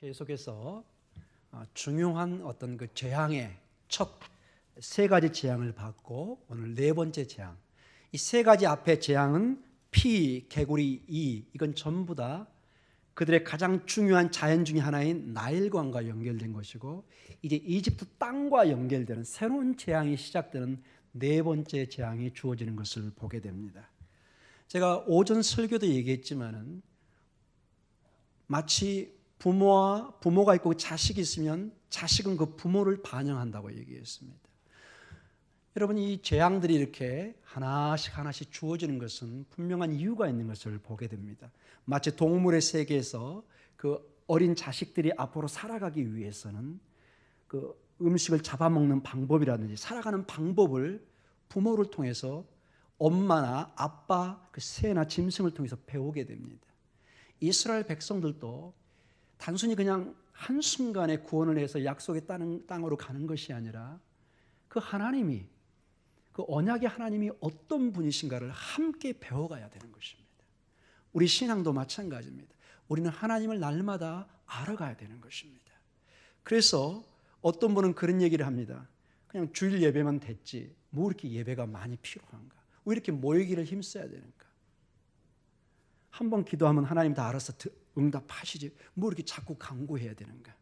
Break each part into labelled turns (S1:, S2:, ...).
S1: 계속해서 중요한 어떤 그 재앙의 첫 세 가지 재앙을 받고 오늘 네 번째 재앙. 이 세 가지 앞에 재앙은 피, 개구리, 이건 전부 다 그들의 가장 중요한 자연 중에 하나인 나일강과 연결된 것이고, 이제 이집트 땅과 연결되는 새로운 재앙이 시작되는 네 번째 재앙이 주어지는 것을 보게 됩니다. 제가 오전 설교도 얘기했지만은 마치 부모가 있고 자식이 있으면 자식은 그 부모를 반영한다고 얘기했습니다. 여러분, 이 재앙들이 이렇게 하나씩 주어지는 것은 분명한 이유가 있는 것을 보게 됩니다. 마치 동물의 세계에서 그 어린 자식들이 앞으로 살아가기 위해서는 그 음식을 잡아먹는 방법이라든지 살아가는 방법을 부모를 통해서 엄마나 아빠, 그 새나 짐승을 통해서 배우게 됩니다. 이스라엘 백성들도 단순히 그냥 한순간에 구원을 해서 약속의 땅으로 가는 것이 아니라 그 하나님이, 그 언약의 하나님이 어떤 분이신가를 함께 배워가야 되는 것입니다. 우리 신앙도 마찬가지입니다. 우리는 하나님을 날마다 알아가야 되는 것입니다. 그래서 어떤 분은 그런 얘기를 합니다. 그냥 주일 예배만 됐지 뭐 이렇게 예배가 많이 필요한가? 왜 이렇게 모이기를 힘써야 되는가? 한번 기도하면 하나님 다 알아서 응답하시지 뭐 이렇게 자꾸 강구해야 되는가?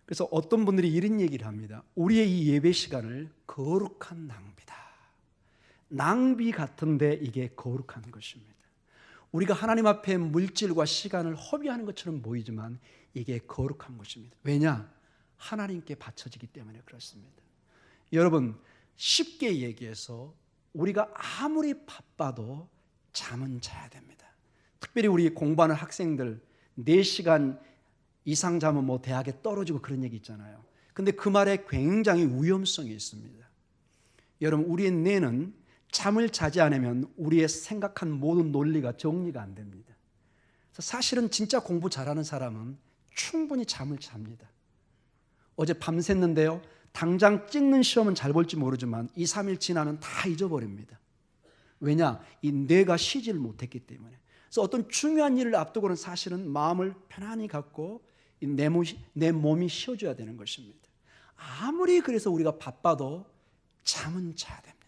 S1: 그래서 어떤 분들이 이런 얘기를 합니다. 우리의 이 예배 시간을 거룩한 낭비다. 낭비 같은데 이게 거룩한 것입니다. 우리가 하나님 앞에 물질과 시간을 허비하는 것처럼 보이지만 이게 거룩한 것입니다. 왜냐? 하나님께 바쳐지기 때문에 그렇습니다. 여러분, 쉽게 얘기해서 우리가 아무리 바빠도 잠은 자야 됩니다. 특별히 우리 공부하는 학생들 4시간 이상 자면 뭐 대학에 떨어지고 그런 얘기 있잖아요. 근데 그 말에 굉장히 위험성이 있습니다. 여러분, 우리의 뇌는 잠을 자지 않으면 우리의 생각한 모든 논리가 정리가 안 됩니다. 그래서 사실은 진짜 공부 잘하는 사람은 충분히 잠을 잡니다. 어제 밤샜는데요, 당장 찍는 시험은 잘 볼지 모르지만 2, 3일 지나면 다 잊어버립니다. 왜냐? 이 뇌가 쉬지를 못했기 때문에. 그래서 어떤 중요한 일을 앞두고는 사실은 마음을 편안히 갖고 내 몸이 쉬어줘야 되는 것입니다. 아무리 그래서 우리가 바빠도 잠은 자야 됩니다.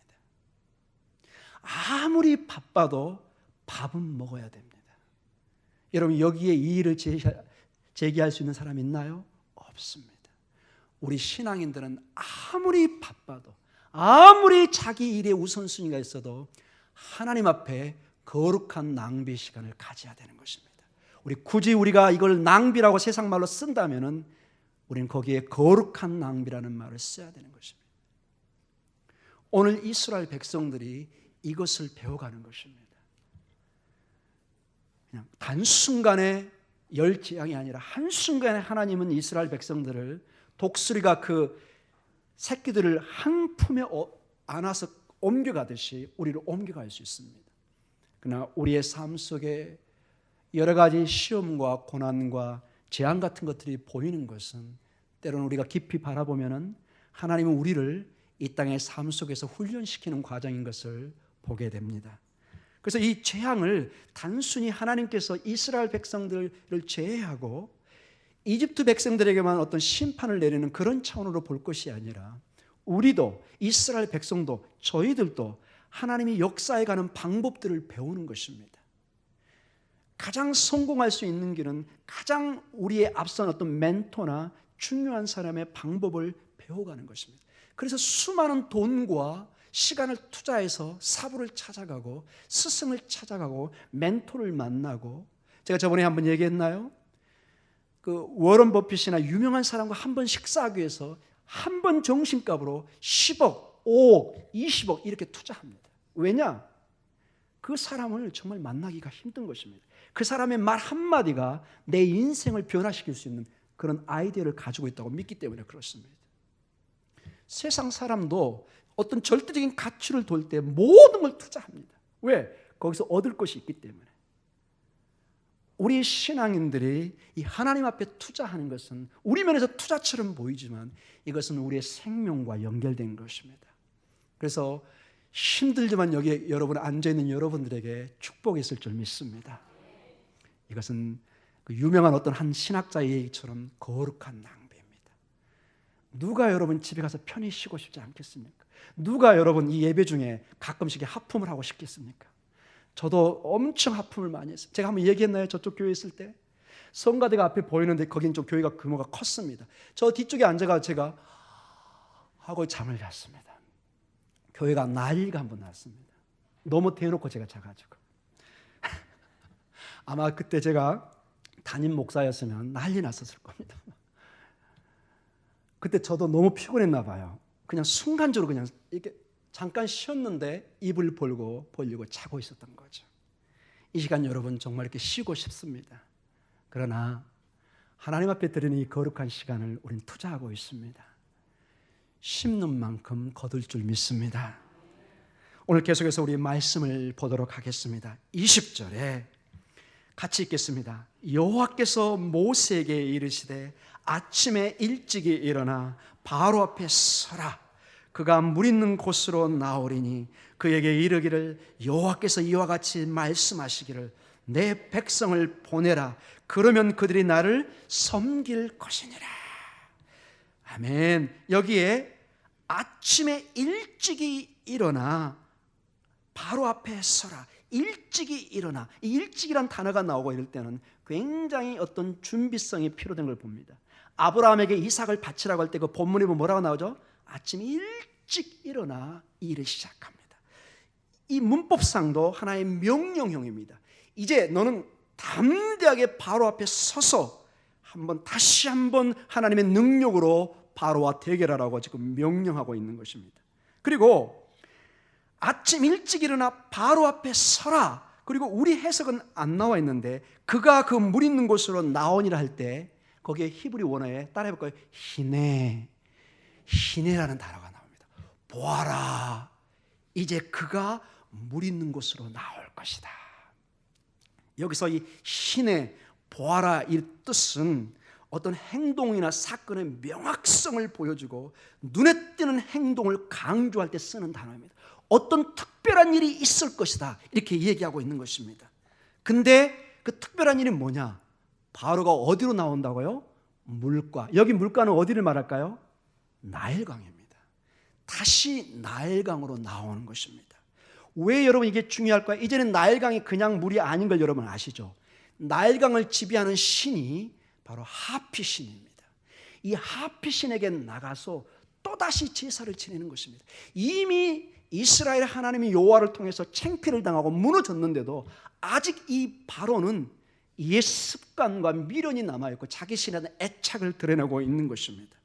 S1: 아무리 바빠도 밥은 먹어야 됩니다. 여러분, 여기에 이의를 제기할 수 있는 사람 있나요? 없습니다. 우리 신앙인들은 아무리 바빠도, 아무리 자기 일에 우선순위가 있어도 하나님 앞에 거룩한 낭비 시간을 가져야 되는 것입니다. 굳이 우리가 이걸 낭비라고 세상 말로 쓴다면은 우리는 거기에 거룩한 낭비라는 말을 써야 되는 것입니다. 오늘 이스라엘 백성들이 이것을 배워가는 것입니다. 그냥 단순간에 열 재앙이 아니라 한순간에 하나님은 이스라엘 백성들을 독수리가 그 새끼들을 한 품에 안아서 옮겨가듯이 우리를 옮겨갈 수 있습니다. 그러나 우리의 삶 속에 여러 가지 시험과 고난과 재앙 같은 것들이 보이는 것은 때로는 우리가 깊이 바라보면은 하나님은 우리를 이 땅의 삶 속에서 훈련시키는 과정인 것을 보게 됩니다. 그래서 이 재앙을 단순히 하나님께서 이스라엘 백성들을 제외하고 이집트 백성들에게만 어떤 심판을 내리는 그런 차원으로 볼 것이 아니라 우리도, 이스라엘 백성도, 저희들도 하나님이 역사해가는 방법들을 배우는 것입니다. 가장 성공할 수 있는 길은 가장 우리의 앞선 어떤 멘토나 중요한 사람의 방법을 배워가는 것입니다. 그래서 수많은 돈과 시간을 투자해서 사부를 찾아가고 스승을 찾아가고 멘토를 만나고, 제가 저번에 한번 얘기했나요? 그 워런 버핏이나 유명한 사람과 한 번 식사하기 위해서 한 번 정신값으로 10억, 5억, 20억 이렇게 투자합니다. 왜냐? 그 사람을 정말 만나기가 힘든 것입니다. 그 사람의 말 한마디가 내 인생을 변화시킬 수 있는 그런 아이디어를 가지고 있다고 믿기 때문에 그렇습니다. 세상 사람도 어떤 절대적인 가치를 돌 때 모든 걸 투자합니다. 왜? 거기서 얻을 것이 있기 때문에. 우리 신앙인들이 이 하나님 앞에 투자하는 것은 우리 면에서 투자처럼 보이지만 이것은 우리의 생명과 연결된 것입니다. 그래서 힘들지만 여기 여러분 앉아있는 여러분들에게 축복이 있을 줄 믿습니다. 이것은 그 유명한 어떤 한 신학자의 얘기처럼 거룩한 낭비입니다. 누가 여러분 집에 가서 편히 쉬고 싶지 않겠습니까? 누가 여러분 이 예배 중에 가끔씩 하품을 하고 싶겠습니까? 저도 엄청 하품을 많이 했어요. 제가 한번 얘기했나요? 저쪽 교회 있을 때 성가대가 앞에 보이는데 거긴 좀 교회가 규모가 컸습니다. 저 뒤쪽에 앉아가 제가 하고 잠을 잤습니다. 교회가 난리가 한번 났습니다. 너무 대놓고 제가 자가지고 아마 그때 제가 담임 목사였으면 난리 났었을 겁니다. 그때 저도 너무 피곤했나 봐요. 그냥 순간적으로 그냥 이렇게 잠깐 쉬었는데 입을 벌리고 자고 있었던 거죠. 이 시간 여러분 정말 이렇게 쉬고 싶습니다. 그러나 하나님 앞에 드리는 이 거룩한 시간을 우리는 투자하고 있습니다. 심는 만큼 거둘 줄 믿습니다. 오늘 계속해서 우리 말씀을 보도록 하겠습니다. 20절에 같이 읽겠습니다. 여호와께서 모세에게 이르시되 아침에 일찍이 일어나 바로 앞에 서라. 그가 물 있는 곳으로 나오리니 그에게 이르기를 여호와께서 이와 같이 말씀하시기를 내 백성을 보내라. 그러면 그들이 나를 섬길 것이니라. 아멘. 여기에 아침에 일찍이 일어나 바로 앞에 서라. 일찍이 일어나. 이 일찍이란 단어가 나오고 이럴 때는 굉장히 어떤 준비성이 필요된 걸 봅니다. 아브라함에게 이삭을 바치라고 할 때 그 본문에 보면 뭐라고 나오죠? 아침 일찍 일어나 일을 시작합니다. 이 문법상도 하나의 명령형입니다. 이제 너는 담대하게 바로 앞에 서서 다시 한번 하나님의 능력으로 바로와 대결하라고 지금 명령하고 있는 것입니다. 그리고 아침 일찍 일어나 바로 앞에 서라. 그리고 우리 해석은 안 나와 있는데 그가 그 물 있는 곳으로 나오니라 할 때 거기에 히브리 원어에 따라해 볼까요? 히네라는 단어가 나옵니다. 보아라, 이제 그가 물 있는 곳으로 나올 것이다. 여기서 이 히네, 보아라 이 뜻은 어떤 행동이나 사건의 명확성을 보여주고 눈에 띄는 행동을 강조할 때 쓰는 단어입니다. 어떤 특별한 일이 있을 것이다 이렇게 얘기하고 있는 것입니다. 근데 그 특별한 일이 뭐냐? 바로가 어디로 나온다고요? 물가. 여기 물가는 어디를 말할까요? 나일강입니다. 다시 나일강으로 나오는 것입니다. 왜 여러분 이게 중요할까요? 이제는 나일강이 그냥 물이 아닌 걸 여러분 아시죠? 나일강을 지배하는 신이 바로 하피 신입니다. 이 하피 신에게 나가서 또다시 제사를 지내는 것입니다. 이미 이스라엘 하나님이 여호와를 통해서 창피를 당하고 무너졌는데도 아직 이 바로는 옛 습관과 미련이 남아있고 자기 신에 대한 애착을 드러내고 있는 것입니다.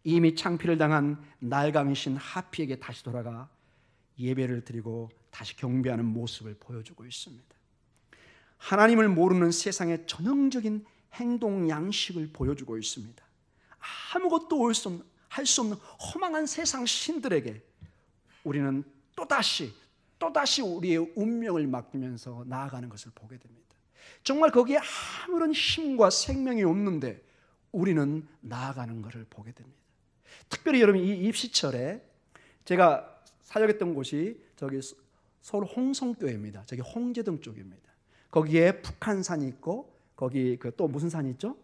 S1: 이미 창피를 당한 나일강의 신 하피에게 다시 돌아가 예배를 드리고 다시 경배하는 모습을 보여주고 있습니다. 하나님을 모르는 세상의 전형적인 행동 양식을 보여주고 있습니다. 아무것도 할 수 없는 허망한 세상 신들에게 우리는 또다시 우리의 운명을 맡기면서 나아가는 것을 보게 됩니다. 정말 거기에 아무런 힘과 생명이 없는데 우리는 나아가는 것을 보게 됩니다. 특별히 여러분 이 입시철에 제가 사역했던 곳이 저기 서울 홍성교회입니다. 저기 홍제동 쪽입니다. 거기에 북한산이 있고 거기 또 무슨 산이 있죠?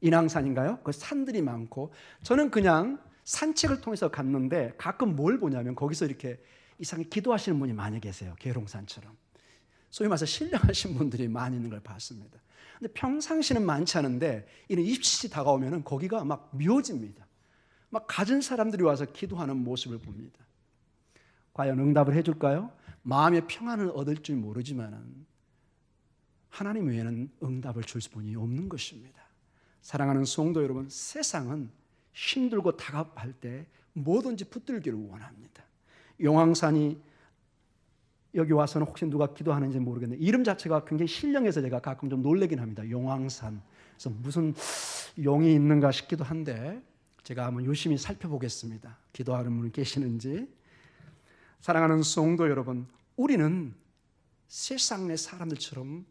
S1: 인왕산인가요? 그 산들이 많고 저는 그냥 산책을 통해서 갔는데 가끔 뭘 보냐면 거기서 이렇게 이상하게 기도하시는 분이 많이 계세요. 계룡산처럼. 소위 말해서 신령하신 분들이 많이 있는 걸 봤습니다. 근데 평상시는 많지 않은데 이런 입시 다가오면 거기가 막 묘집니다. 막 가진 사람들이 와서 기도하는 모습을 봅니다. 과연 응답을 해줄까요? 마음의 평안을 얻을 줄 모르지만 하나님 외에는 응답을 줄 분이 없는 것입니다. 사랑하는 성도 여러분, 세상은 힘들고 다급할 때 뭐든지 붙들기를 원합니다. 용왕산이 여기 와서는 혹시 누가 기도하는지 모르겠는데 이름 자체가 굉장히 신령해서 제가 가끔 좀 놀라긴 합니다. 용왕산. 그래서 무슨 용이 있는가 싶기도 한데 제가 한번 유심히 살펴보겠습니다. 기도하는 분 계시는지. 사랑하는 성도 여러분, 우리는 세상의 사람들처럼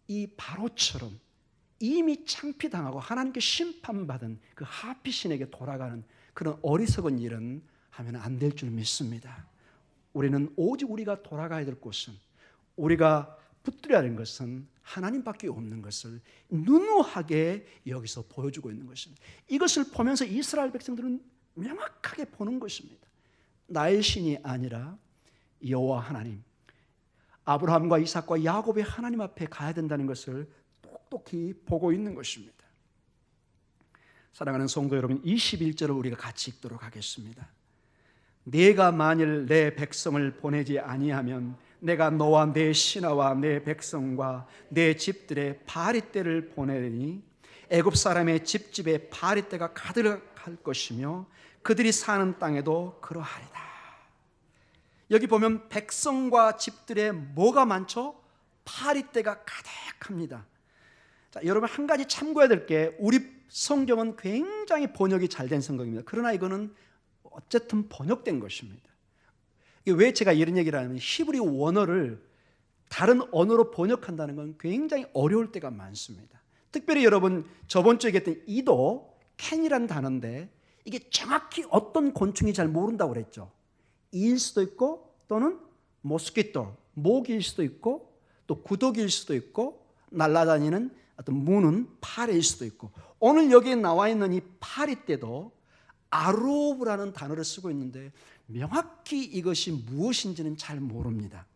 S1: 이 바로처럼 이미 창피당하고 하나님께 심판받은 그 하피신에게 돌아가는 그런 어리석은 일은 하면 안 될 줄 믿습니다. 우리는 오직 우리가 돌아가야 될 곳은, 우리가 붙들어야 하는 것은 하나님밖에 없는 것을 누누하게 여기서 보여주고 있는 것입니다. 이것을 보면서 이스라엘 백성들은 명확하게 보는 것입니다. 나의 신이 아니라 여호와 하나님, 아브라함과 이삭과 야곱의 하나님 앞에 가야 된다는 것을 똑똑히 보고 있는 것입니다. 사랑하는 성도 여러분, 21절을 우리가 같이 읽도록 하겠습니다. 네가 만일 내 백성을 보내지 아니하면 내가 너와 내 신하와 내 백성과 내 집들의 바리떼를 보내니 애굽 사람의 집집에 바리떼가 가득할 것이며 그들이 사는 땅에도 그러하리다. 여기 보면 백성과 집들에 뭐가 많죠? 바리떼가 가득합니다. 자, 여러분 한 가지 참고해야 될 게, 우리 성경은 굉장히 번역이 잘 된 성경입니다. 그러나 이거는 어쨌든 번역된 것입니다. 왜 제가 이런 얘기를 하냐면, 히브리 원어를 다른 언어로 번역한다는 건 굉장히 어려울 때가 많습니다. 특별히 여러분 저번 주에 얘기했던 이도, 캔이라는 단어인데 이게 정확히 어떤 곤충이 잘 모른다고 그랬죠. 이일 수도 있고 또는 모스키토, 모기일 수도 있고 또 구더기일 수도 있고 날아다니는 어떤 무는 파래일 수도 있고, 오늘 여기에 나와 있는 이 파리떼도 아로브라는 단어를 쓰고 있는데 명확히 이것이 무엇인지는 잘 모릅니다.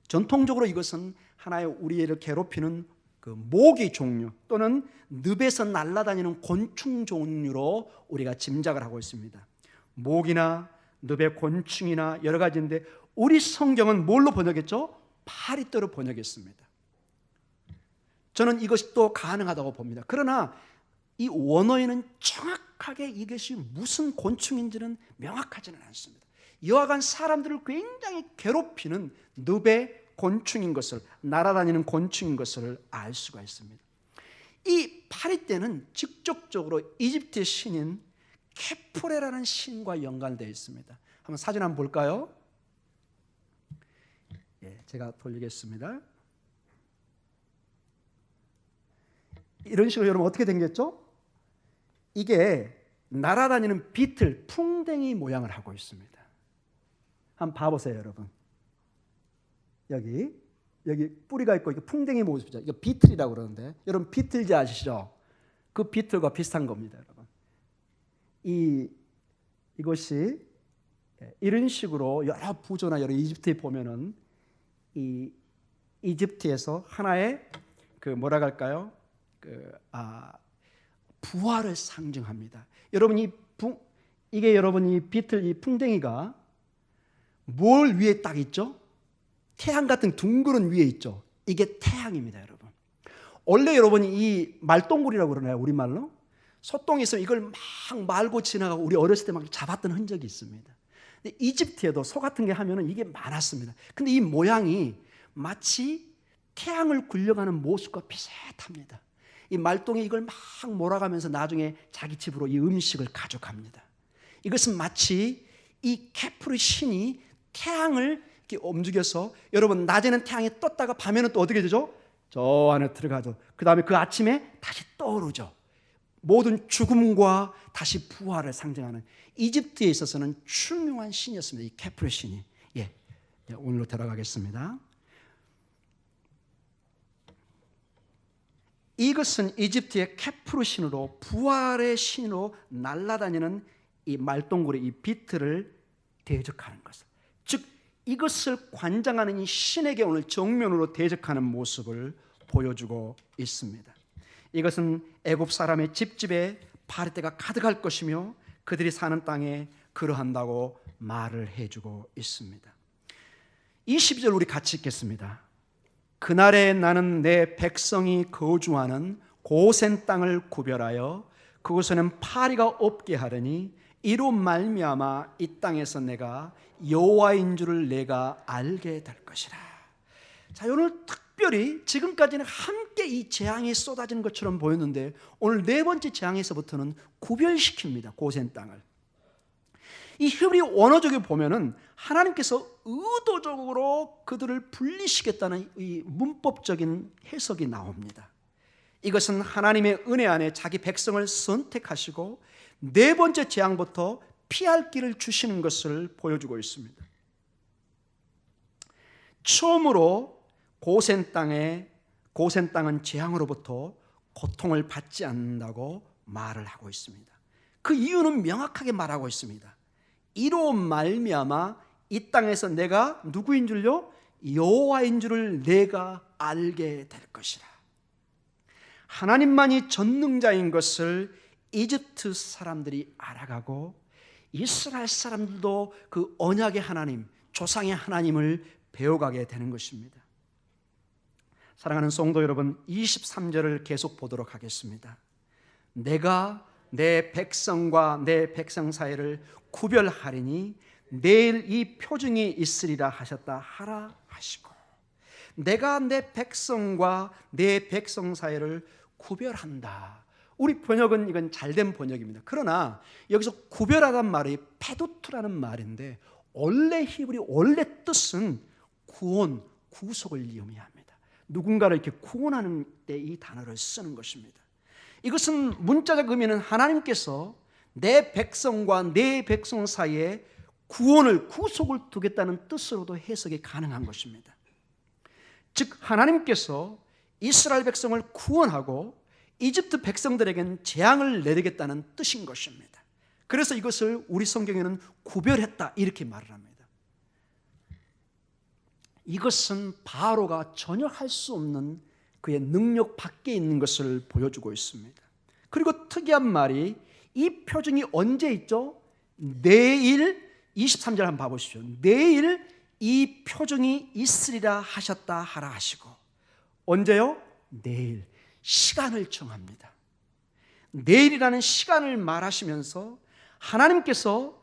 S1: 전통적으로 이것은 하나의 우리를 괴롭히는 그 모기 종류 또는 늪에서 날아다니는 곤충 종류로 우리가 짐작을 하고 있습니다. 모기나 늪의 곤충이나 여러 가지인데 우리 성경은 뭘로 번역했죠? 파리떼로 번역했습니다. 저는 이것이 또 가능하다고 봅니다. 그러나 이 원어에는 정확하게 이것이 무슨 곤충인지는 명확하지는 않습니다. 여하간 사람들을 굉장히 괴롭히는 늪의 곤충인 것을, 날아다니는 곤충인 것을 알 수가 있습니다. 이 파리떼는 직접적으로 이집트의 신인 케프레라는 신과 연관되어 있습니다. 한번 사진 한번 볼까요? 제가 돌리겠습니다. 이런 식으로 여러분 어떻게 생겼죠? 이게 날아다니는 비틀, 풍뎅이 모양을 하고 있습니다. 한번 봐보세요, 여러분. 여기 뿌리가 있고 이게 풍뎅이 모습이죠. 이거 비틀이라고 그러는데, 여러분 비틀지 아시죠? 그 비틀과 비슷한 겁니다, 여러분. 이것이 이런 식으로 여러 부조나 여러 이집트에 보면은 이 이집트에서 하나의 그 뭐라 할까요? 부활을 상징합니다. 여러분 이게 여러분 이 비틀, 이 풍뎅이가 뭘 위에 딱 있죠? 태양 같은 둥그런 위에 있죠. 이게 태양입니다, 여러분. 원래 여러분이 이 말동굴이라고 그러나요, 우리말로? 소똥이 있으면 이걸 막 말고 지나가고 우리 어렸을 때 막 잡았던 흔적이 있습니다. 근데 이집트에도 소 같은 게 하면은 이게 많았습니다. 근데 이 모양이 마치 태양을 굴려가는 모습과 비슷합니다. 이 말똥이 이걸 막 몰아가면서 나중에 자기 집으로 이 음식을 가져갑니다. 이것은 마치 이 케프르 신이 태양을 이렇게 움직여서, 여러분 낮에는 태양이 떴다가 밤에는 또 어떻게 되죠? 저 안에 들어가죠. 그 다음에 그 아침에 다시 떠오르죠. 모든 죽음과 다시 부활을 상징하는, 이집트에 있어서는 중요한 신이었습니다. 이 케프르 신이. 오늘로 들어가겠습니다. 이것은 이집트의 케프르 신으로, 부활의 신으로 날아다니는 이 말동굴의 이 비틀을 대적하는 것을, 즉 이것을 관장하는 이 신에게 오늘 정면으로 대적하는 모습을 보여주고 있습니다. 이것은 애굽 사람의 집집에 바리떼가 가득할 것이며 그들이 사는 땅에 그러한다고 말을 해주고 있습니다. 22절 우리 같이 읽겠습니다. 그날에 나는 내 백성이 거주하는 고센 땅을 구별하여 그곳에는 파리가 없게 하려니 이로 말미암아 이 땅에서 내가 여호와인 줄을 내가 알게 될 것이라. 자, 오늘 특별히 지금까지는 함께 이 재앙이 쏟아지는 것처럼 보였는데 오늘 네 번째 재앙에서부터는 구별시킵니다. 고센 땅을. 이 히브리 원어적에 보면은 하나님께서 의도적으로 그들을 분리시켰다는 이 문법적인 해석이 나옵니다. 이것은 하나님의 은혜 안에 자기 백성을 선택하시고 네 번째 재앙부터 피할 길을 주시는 것을 보여주고 있습니다. 처음으로 고센 땅에 고센 땅은 재앙으로부터 고통을 받지 않는다고 말을 하고 있습니다. 그 이유는 명확하게 말하고 있습니다. 이로 말미암아 이 땅에서 내가 누구인 줄요? 여호와인 줄을 내가 알게 될 것이라. 하나님만이 전능자인 것을 이집트 사람들이 알아가고 이스라엘 사람들도 그 언약의 하나님, 조상의 하나님을 배워가게 되는 것입니다. 사랑하는 성도 여러분, 23절을 계속 보도록 하겠습니다. 내가 내 백성과 내 백성 사이를 구별하리니 내일 이 표징이 있으리라 하셨다 하라 하시고, 내가 내 백성과 내 백성 사이를 구별한다. 우리 번역은 이건 잘된 번역입니다. 그러나 여기서 구별하다는 말이 페두트라는 말인데 원래 히브리 원래 뜻은 구원, 구속을 의미합니다. 누군가를 이렇게 구원하는 때 이 단어를 쓰는 것입니다. 이것은 문자적 의미는 하나님께서 내 백성과 내 백성 사이에 구원을, 구속을 두겠다는 뜻으로도 해석이 가능한 것입니다. 즉 하나님께서 이스라엘 백성을 구원하고 이집트 백성들에게는 재앙을 내리겠다는 뜻인 것입니다. 그래서 이것을 우리 성경에는 구별했다 이렇게 말을 합니다. 이것은 바로가 전혀 할 수 없는 그의 능력 밖에 있는 것을 보여주고 있습니다. 그리고 특이한 말이 이 표징이 언제 있죠? 내일 23절 한번 봐보십시오. 내일 이 표징이 있으리라 하셨다 하라 하시고, 언제요? 내일. 시간을 정합니다. 내일이라는 시간을 말하시면서 하나님께서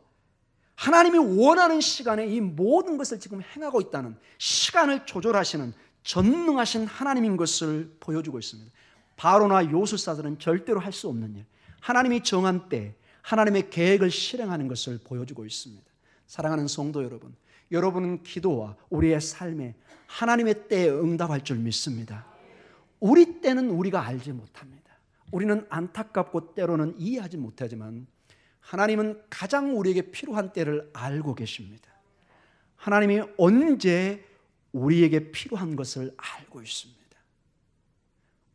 S1: 하나님이 원하는 시간에 이 모든 것을 지금 행하고 있다는, 시간을 조절하시는 전능하신 하나님인 것을 보여주고 있습니다. 바로나 요술사들은 절대로 할 수 없는 일, 하나님이 정한 때 하나님의 계획을 실행하는 것을 보여주고 있습니다. 사랑하는 성도 여러분, 여러분은 기도와 우리의 삶에 하나님의 때에 응답할 줄 믿습니다. 우리 때는 우리가 알지 못합니다. 우리는 안타깝고 때로는 이해하지 못하지만 하나님은 가장 우리에게 필요한 때를 알고 계십니다. 하나님이 언제 우리에게 필요한 것을 알고 있습니다.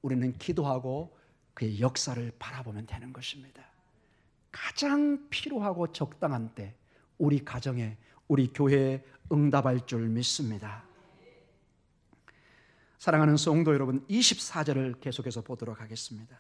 S1: 우리는 기도하고 그의 역사를 바라보면 되는 것입니다. 가장 필요하고 적당한 때 우리 가정에, 우리 교회에 응답할 줄 믿습니다. 사랑하는 성도 여러분, 24절을 계속해서 보도록 하겠습니다.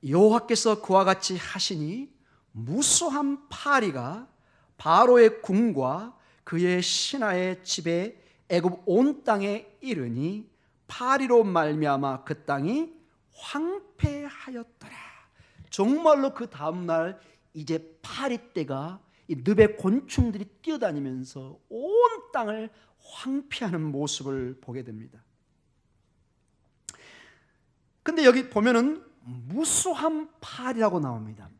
S1: 여호와께서 그와 같이 하시니 무수한 파리가 바로의 궁과 그의 신하의 집에 애굽 온 땅에 이르니 파리로 말미암아 그 땅이 황폐하였더라. 정말로 그 다음날 이제 파리 때가 이 늪의 곤충들이 뛰어다니면서 온 땅을 황폐하는 모습을 보게 됩니다. 근데 여기 보면은 무수한 파리라고 나옵니다.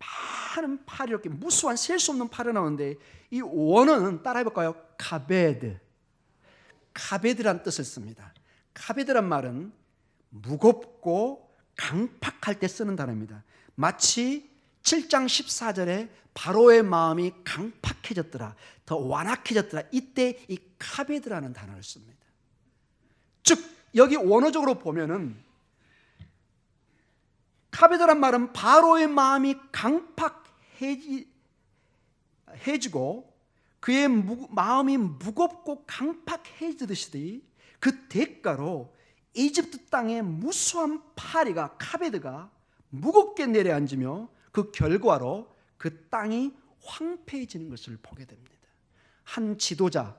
S1: 많은 파리, 이렇게 무수한 셀 수 없는 파리 나오는데 이 원어는 따라해볼까요? 카베드. 카베드란 뜻을 씁니다. 카베드란 말은 무겁고 강팍할 때 쓰는 단어입니다. 마치 7장 14절에 바로의 마음이 강팍해졌더라, 더 완악해졌더라, 이때 이 카베드라는 단어를 씁니다. 즉 여기 원어적으로 보면은 카베드란 말은 바로의 마음이 강팍해지고 그의 마음이 무겁고 강팍해지듯이 그 대가로 이집트 땅에 무수한 파리가, 카베드가 무겁게 내려앉으며 그 결과로 그 땅이 황폐해지는 것을 보게 됩니다. 한 지도자,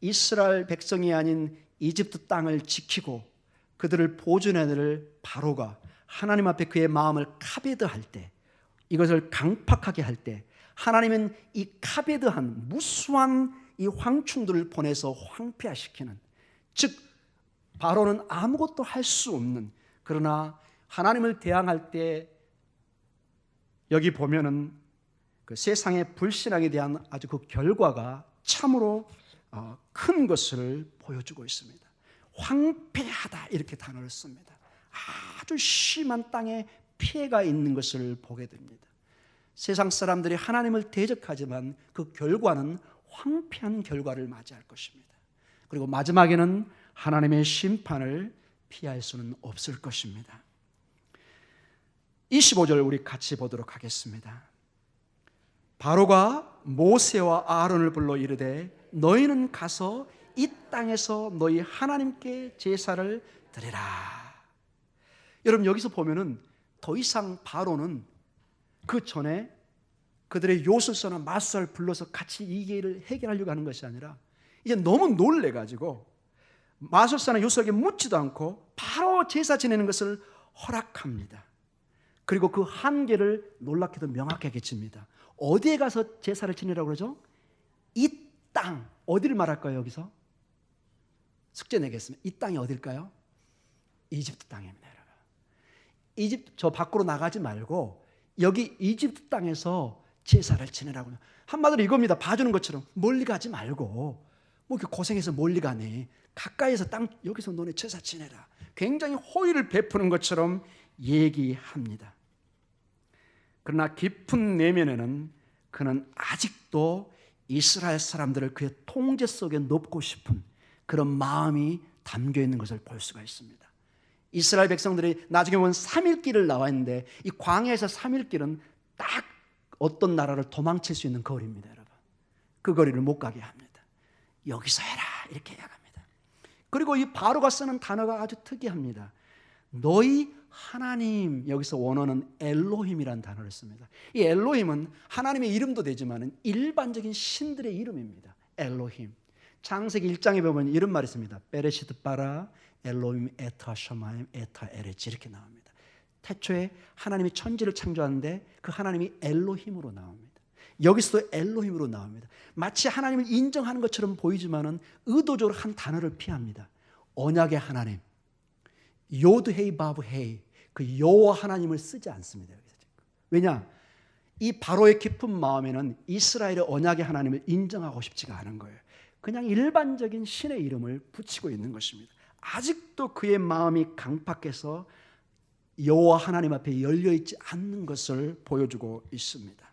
S1: 이스라엘 백성이 아닌 이집트 땅을 지키고 그들을 보존해낼 바로가 하나님 앞에 그의 마음을 카베드할 때, 이것을 강팍하게 할 때 하나님은 이 카베드한 무수한 이 황충들을 보내서 황폐화시키는, 즉 바로는 아무것도 할 수 없는, 그러나 하나님을 대항할 때 여기 보면은 그 세상의 불신앙에 대한 아주 그 결과가 참으로 큰 것을 보여주고 있습니다. 황폐하다 이렇게 단어를 씁니다. 아주 심한 땅에 피해가 있는 것을 보게 됩니다. 세상 사람들이 하나님을 대적하지만 그 결과는 황폐한 결과를 맞이할 것입니다. 그리고 마지막에는 하나님의 심판을 피할 수는 없을 것입니다. 25절 우리 같이 보도록 하겠습니다. 바로가 모세와 아론을 불러 이르되 너희는 가서 이 땅에서 너희 하나님께 제사를 드리라. 여러분 여기서 보면은 더 이상 바로는 그 전에 그들의 요술서나 마술사를 불러서 같이 이 일을 해결하려고 하는 것이 아니라 이제 너무 놀래가지고 마술사나 요술에게 묻지도 않고 바로 제사 지내는 것을 허락합니다. 그리고 그 한계를 놀랍게도 명확하게 칩니다. 어디에 가서 제사를 지내라고 그러죠? 이 땅, 어디를 말할까요 여기서? 숙제 내겠습니다. 이 땅이 어딜까요? 이집트 땅입니다. 여러분. 이집트 저 밖으로 나가지 말고 여기 이집트 땅에서 제사를 지내라고요. 한마디로 이겁니다. 봐주는 것처럼 멀리 가지 말고 뭐 이렇게 고생해서 멀리 가네. 가까이에서 땅 여기서 너네 제사 지내라. 굉장히 호의를 베푸는 것처럼 얘기합니다. 그러나 깊은 내면에는 그는 아직도 이스라엘 사람들을 그의 통제 속에 넣고 싶은 그런 마음이 담겨 있는 것을 볼 수가 있습니다. 이스라엘 백성들이 나중에 보면 3일길을 나와 있는데 이 광야에서 3일길은 딱 어떤 나라를 도망칠 수 있는 거리입니다. 여러분. 그 거리를 못 가게 합니다. 여기서 해라 이렇게 이야기합니다. 그리고 이 바로가 쓰는 단어가 아주 특이합니다. 너희 하나님, 여기서 원어는 엘로힘이라는 단어를 씁니다. 이 엘로힘은 하나님의 이름도 되지만 일반적인 신들의 이름입니다. 엘로힘. 창세기 1장에 보면 이런 말이 있습니다. 베레시트 바라 엘로힘 에타 셔마임 에타 에레치 이렇게 나옵니다. 태초에 하나님이 천지를 창조하는데 그 하나님이 엘로힘으로 나옵니다. 여기서도 엘로힘으로 나옵니다. 마치 하나님을 인정하는 것처럼 보이지만은 의도적으로 한 단어를 피합니다. 언약의 하나님, 요드헤이 바브헤이, 그 여호와 하나님을 쓰지 않습니다. 여기서. 왜냐? 이 바로의 깊은 마음에는 이스라엘의 언약의 하나님을 인정하고 싶지가 않은 거예요. 그냥 일반적인 신의 이름을 붙이고 있는 것입니다. 아직도 그의 마음이 강팍해서 여호와 하나님 앞에 열려있지 않는 것을 보여주고 있습니다.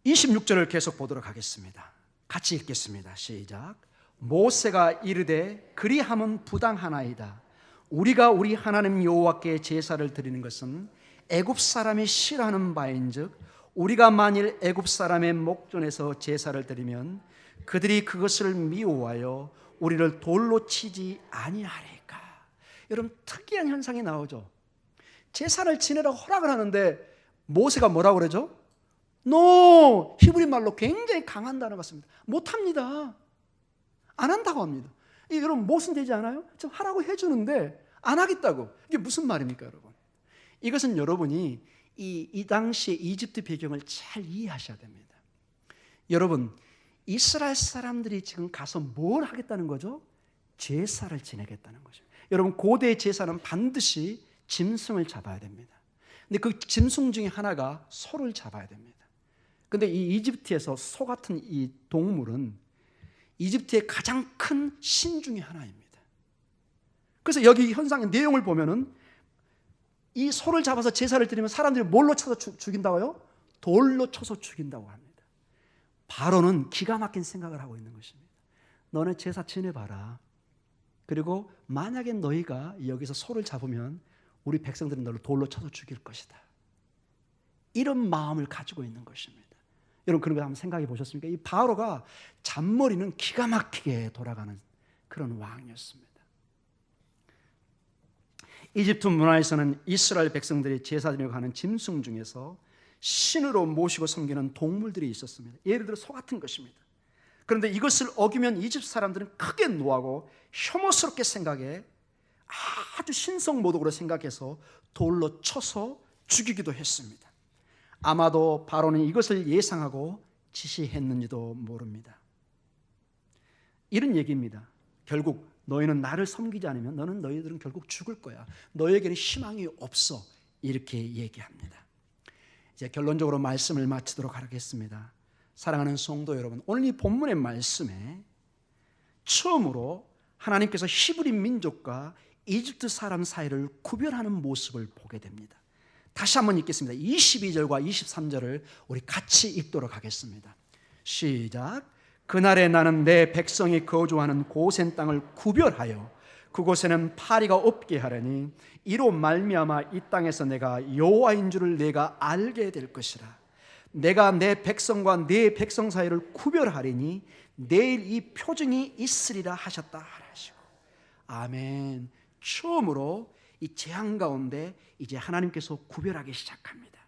S1: 26절을 계속 보도록 하겠습니다. 같이 읽겠습니다. 시작. 모세가 이르되 그리함은 부당하나이다. 우리가 우리 하나님 여호와께 제사를 드리는 것은 애굽 사람이 싫어하는 바인즉 우리가 만일 애굽 사람의 목전에서 제사를 드리면 그들이 그것을 미워하여 우리를 돌로 치지 아니하리까. 여러분 특이한 현상이 나오죠. 제사를 지내라고 허락을 하는데 모세가 뭐라고 그러죠? No! 히브리 말로 굉장히 강한 단어가 씁니다. 못합니다. 안 한다고 합니다. 여러분 모순되지 않아요? 좀 하라고 해주는데 안 하겠다고. 이게 무슨 말입니까 여러분? 이것은 여러분이 이 당시의 이집트 배경을 잘 이해하셔야 됩니다. 여러분 이스라엘 사람들이 지금 가서 뭘 하겠다는 거죠? 제사를 지내겠다는 거죠. 여러분 고대의 제사는 반드시 짐승을 잡아야 됩니다. 근데 그 짐승 중에 하나가 소를 잡아야 됩니다. 근데 이 이집트에서 소 같은 이 동물은 이집트의 가장 큰 신 중에 하나입니다. 그래서 여기 현상의 내용을 보면은 이 소를 잡아서 제사를 드리면 사람들이 뭘로 쳐서 죽인다고요? 돌로 쳐서 죽인다고 합니다. 바로는 기가 막힌 생각을 하고 있는 것입니다. 너네 제사 지내봐라. 그리고 만약에 너희가 여기서 소를 잡으면 우리 백성들은 너를 돌로 쳐서 죽일 것이다. 이런 마음을 가지고 있는 것입니다. 여러분 그런 거 한번 생각해 보셨습니까? 이 바로가 잔머리는 기가 막히게 돌아가는 그런 왕이었습니다. 이집트 문화에서는 이스라엘 백성들이 제사 드리려고 하는 짐승 중에서 신으로 모시고 섬기는 동물들이 있었습니다. 예를 들어 소 같은 것입니다. 그런데 이것을 어기면 이집트 사람들은 크게 노하고 혐오스럽게 생각해 아주 신성모독으로 생각해서 돌로 쳐서 죽이기도 했습니다. 아마도 바로는 이것을 예상하고 지시했는지도 모릅니다. 이런 얘기입니다. 결국 너희는 나를 섬기지 않으면 너희들은 결국 죽을 거야. 너희에게는 희망이 없어. 이렇게 얘기합니다. 이제 결론적으로 말씀을 마치도록 하겠습니다. 사랑하는 성도 여러분, 오늘 이 본문의 말씀에 처음으로 하나님께서 히브리 민족과 이집트 사람 사이를 구별하는 모습을 보게 됩니다. 다시 한번 읽겠습니다. 22절과 23절을 우리 같이 읽도록 하겠습니다. 시작. 그날에 나는 내 백성이 거주하는 고센 땅을 구별하여 그곳에는 파리가 없게 하려니 이로 말미암아 이 땅에서 내가 여호와인 줄을 내가 알게 될 것이라. 내가 내 백성과 네 백성 사이를 구별하리니 내일 이 표징이 있으리라 하셨다 하시고. 아멘. 처음으로 이 재앙 가운데 이제 하나님께서 구별하기 시작합니다.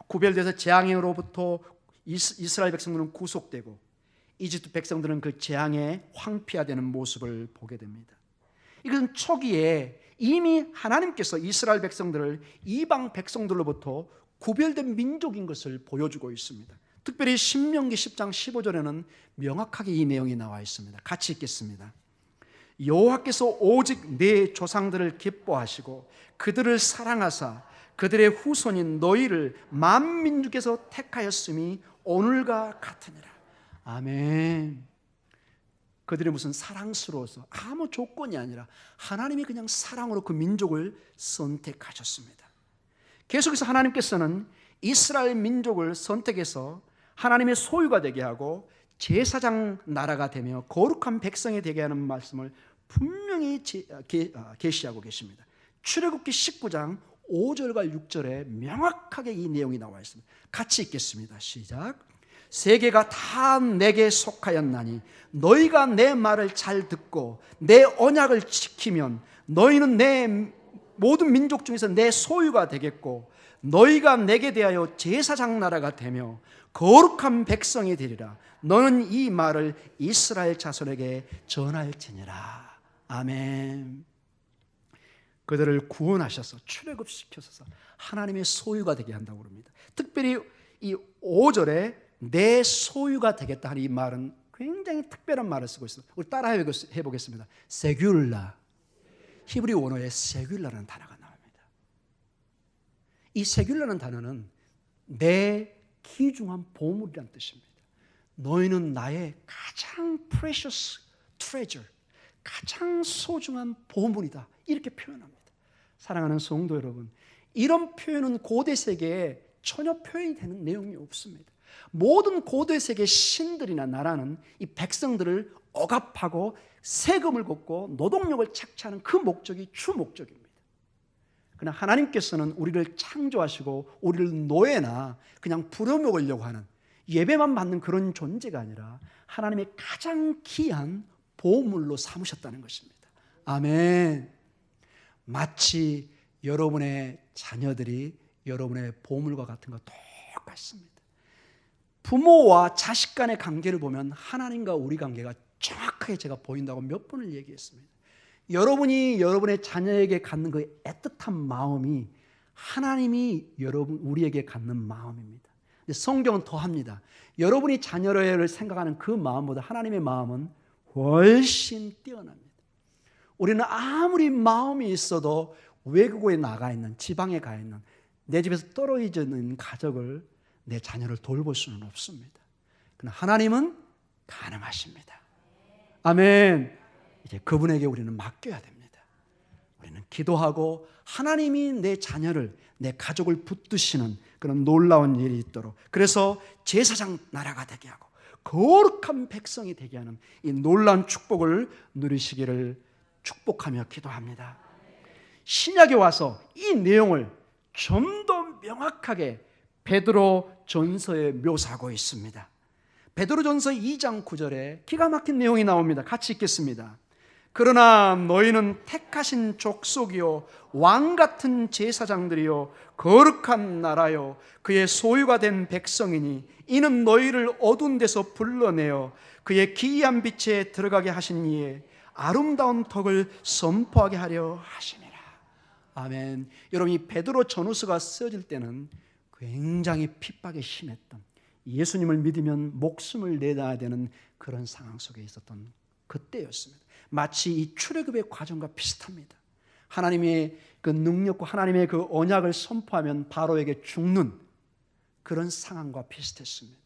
S1: 구별돼서 재앙으로부터 이스라엘 백성들은 구속되고 이집트 백성들은 그 재앙에 황폐화되는 모습을 보게 됩니다. 이것은 초기에 이미 하나님께서 이스라엘 백성들을 이방 백성들로부터 구별된 민족인 것을 보여주고 있습니다. 특별히 신명기 10장 15절에는 명확하게 이 내용이 나와 있습니다. 같이 읽겠습니다. 여호와께서 오직 네 조상들을 기뻐하시고 그들을 사랑하사 그들의 후손인 너희를 만민족에서 택하였음이 오늘과 같으니라. 아멘. 그들이 무슨 사랑스러워서 아무 조건이 아니라 하나님이 그냥 사랑으로 그 민족을 선택하셨습니다. 계속해서 하나님께서는 이스라엘 민족을 선택해서 하나님의 소유가 되게 하고 제사장 나라가 되며 거룩한 백성이 되게 하는 말씀을 분명히 계시하고 계십니다. 출애굽기 19장 5절과 6절에 명확하게 이 내용이 나와 있습니다. 같이 읽겠습니다. 시작. 세계가 다 내게 속하였나니 너희가 내 말을 잘 듣고 내 언약을 지키면 너희는 내 모든 민족 중에서 내 소유가 되겠고 너희가 내게 대하여 제사장 나라가 되며 거룩한 백성이 되리라. 너는 이 말을 이스라엘 자손에게 전할지니라. 아멘. 그들을 구원하셔서 출애굽시켜서 하나님의 소유가 되게 한다고 합니다. 특별히 이 5절에 내 소유가 되겠다 하는 이 말은 굉장히 특별한 말을 쓰고 있어요. 우리 따라 해보겠습니다. 세귤라. 히브리 원어에 세귤라라는 단어가 나옵니다. 이 세귤라는 단어는 내 귀중한 보물이라는 뜻입니다. 너희는 나의 가장 precious treasure, 가장 소중한 보물이다. 이렇게 표현합니다. 사랑하는 성도 여러분, 이런 표현은 고대 세계에 전혀 표현이 되는 내용이 없습니다. 모든 고대 세계 신들이나 나라는 이 백성들을 억압하고 세금을 걷고 노동력을 착취하는 그 목적이 주 목적입니다. 그러나 하나님께서는 우리를 창조하시고 우리를 노예나 그냥 부려먹으려고 하는 예배만 받는 그런 존재가 아니라 하나님의 가장 귀한 보물로 삼으셨다는 것입니다. 아멘. 마치 여러분의 자녀들이 여러분의 보물과 같은 것 똑같습니다. 부모와 자식 간의 관계를 보면 하나님과 우리 관계가 정확하게 제가 보인다고 몇 번을 얘기했습니다. 여러분이 여러분의 자녀에게 갖는 그 애틋한 마음이 하나님이 우리에게 갖는 마음입니다. 성경은 더합니다. 여러분이 자녀를 생각하는 그 마음보다 하나님의 마음은 훨씬 뛰어납니다. 우리는 아무리 마음이 있어도 외국에 나가 있는, 지방에 가 있는, 내 집에서 떨어져 있는 가족을, 내 자녀를 돌볼 수는 없습니다. 그러나 하나님은 가능하십니다. 아멘. 이제 그분에게 우리는 맡겨야 됩니다. 우리는 기도하고 하나님이 내 자녀를, 내 가족을 붙드시는 그런 놀라운 일이 있도록, 그래서 제사장 나라가 되게 하고 거룩한 백성이 되게 하는 이 놀라운 축복을 누리시기를 축복하며 기도합니다. 신약에 와서 이 내용을 좀 더 명확하게 베드로 전서에 묘사하고 있습니다. 베드로 전서 2장 9절에 기가 막힌 내용이 나옵니다. 같이 읽겠습니다. 그러나 너희는 택하신 족속이요 왕 같은 제사장들이요 거룩한 나라요 그의 소유가 된 백성이니 이는 너희를 어두운 데서 불러내어 그의 기이한 빛에 들어가게 하신 이에 아름다운 덕을 선포하게 하려 하시니라. 아멘. 여러분, 이 베드로 전후서가 쓰여질 때는 굉장히 핍박에 심했던, 예수님을 믿으면 목숨을 내놔야 되는 그런 상황 속에 있었던 그때였습니다. 마치 이 출애굽의 과정과 비슷합니다. 하나님의 그 능력과 하나님의 그 언약을 선포하면 바로에게 죽는 그런 상황과 비슷했습니다.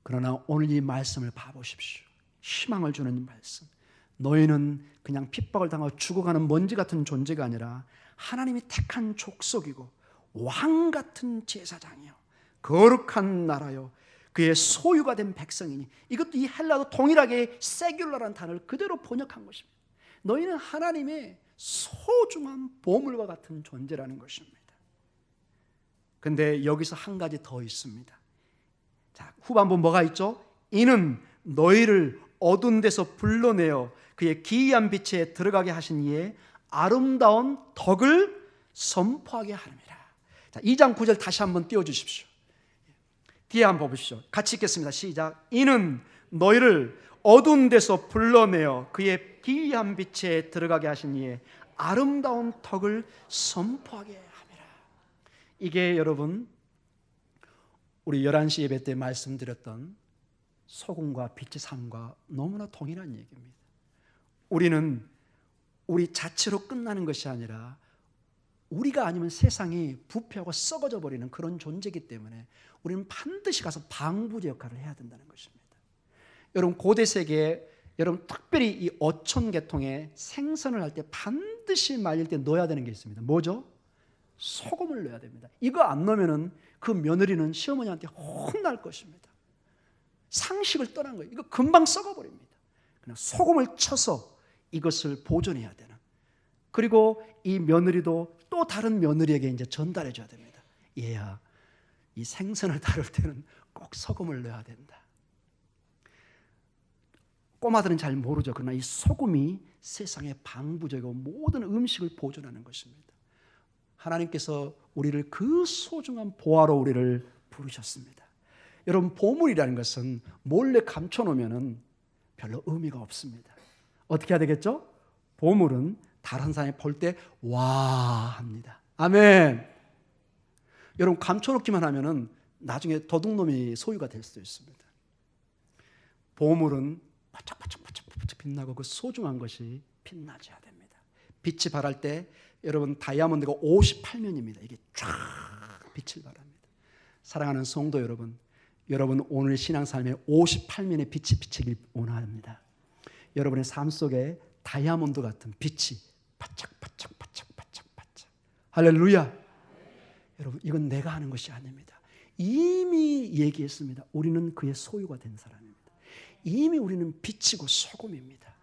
S1: 그러나 오늘 이 말씀을 봐보십시오. 희망을 주는 말씀. 너희는 그냥 핍박을 당하고 죽어가는 먼지 같은 존재가 아니라 하나님이 택한 족속이고 왕 같은 제사장이요 거룩한 나라요 그의 소유가 된 백성이니. 이것도 이 헬라도 동일하게 세귤라라는 단어를 그대로 번역한 것입니다. 너희는 하나님의 소중한 보물과 같은 존재라는 것입니다. 근데 여기서 한 가지 더 있습니다. 자, 후반부 뭐가 있죠? 이는 너희를 어두운 데서 불러내어 그의 기이한 빛에 들어가게 하신 이의 아름다운 덕을 선포하게 하느니라. 자, 2장 9절 다시 한번 띄워주십시오. 뒤에 한번 보십시오. 같이 읽겠습니다. 시작. 이는 너희를 어두운 데서 불러내어 그의 기이한 빛에 들어가게 하신 이의 아름다운 덕을 선포하게 함이라. 이게 여러분 우리 11시 예배 때 말씀드렸던 소금과 빛의 삶과 너무나 동일한 얘기입니다. 우리는 우리 자체로 끝나는 것이 아니라 우리가 아니면 세상이 부패하고 썩어져 버리는 그런 존재이기 때문에 우리는 반드시 가서 방부제 역할을 해야 된다는 것입니다. 여러분 고대 세계에 여러분 특별히 이 어촌 계통에 생선을 할 때 반드시 말릴 때 넣어야 되는 게 있습니다. 뭐죠? 소금을 넣어야 됩니다. 이거 안 넣으면은 그 며느리는 시어머니한테 혼날 것입니다. 상식을 떠난 거예요. 이거 금방 썩어버립니다. 그냥 소금을 쳐서 이것을 보존해야 되는. 그리고 이 며느리도 또 다른 며느리에게 이제 전달해 줘야 됩니다. 얘야, 이 생선을 다룰 때는 꼭 소금을 넣어야 된다. 꼬마들은 잘 모르죠. 그러나 이 소금이 세상의 방부제고 모든 음식을 보존하는 것입니다. 하나님께서 우리를 그 소중한 보화로 우리를 부르셨습니다. 여러분 보물이라는 것은 몰래 감춰놓으면 별로 의미가 없습니다. 어떻게 해야 되겠죠? 보물은 다른 사람이 볼 때 와 합니다. 아멘. 여러분 감춰놓기만 하면은 나중에 도둑놈이 소유가 될 수도 있습니다. 보물은 바짝바짝 빛나고 그 소중한 것이 빛나져야 됩니다. 빛이 발할 때 여러분 다이아몬드가 58면입니다. 이게 쫙 빛을 발합니다. 사랑하는 성도 여러분, 여러분 오늘 신앙삶에 58면의 빛이 비치길 원합니다. 여러분의 삶 속에 다이아몬드 같은 빛이 바짝바짝 할렐루야. 여러분 이건 내가 하는 것이 아닙니다. 이미 얘기했습니다. 우리는 그의 소유가 된 사람입니다. 이미 우리는 빛이고 소금입니다.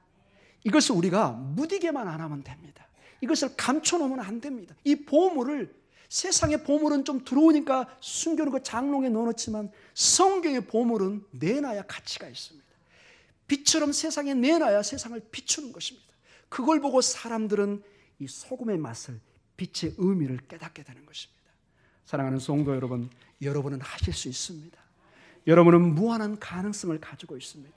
S1: 이것을 우리가 무디게만 안 하면 됩니다. 이것을 감춰놓으면 안 됩니다. 이 보물을 세상의 보물은 좀 들어오니까 숨겨놓고 장롱에 넣어놓지만 성경의 보물은 내놔야 가치가 있습니다. 빛처럼 세상에 내놔야 세상을 비추는 것입니다. 그걸 보고 사람들은 이 소금의 맛을 빛의 의미를 깨닫게 되는 것입니다. 사랑하는 성도 여러분, 여러분은 하실 수 있습니다. 여러분은 무한한 가능성을 가지고 있습니다.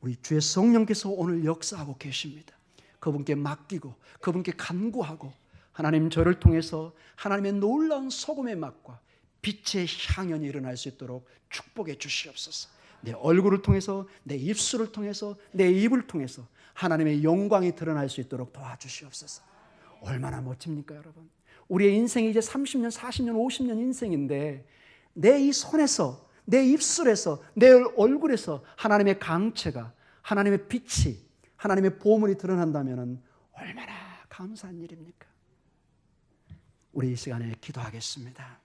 S1: 우리 주의 성령께서 오늘 역사하고 계십니다. 그분께 맡기고 그분께 간구하고 하나님 저를 통해서 하나님의 놀라운 소금의 맛과 빛의 향연이 일어날 수 있도록 축복해 주시옵소서. 내 얼굴을 통해서 내 입술을 통해서 내 입을 통해서 하나님의 영광이 드러날 수 있도록 도와주시옵소서. 얼마나 멋집니까 여러분. 우리의 인생이 이제 30년 40년 50년 인생인데 내 이 손에서 내 입술에서 내 얼굴에서 하나님의 강체가 하나님의 빛이 하나님의 보물이 드러난다면 얼마나 감사한 일입니까? 우리 이 시간에 기도하겠습니다.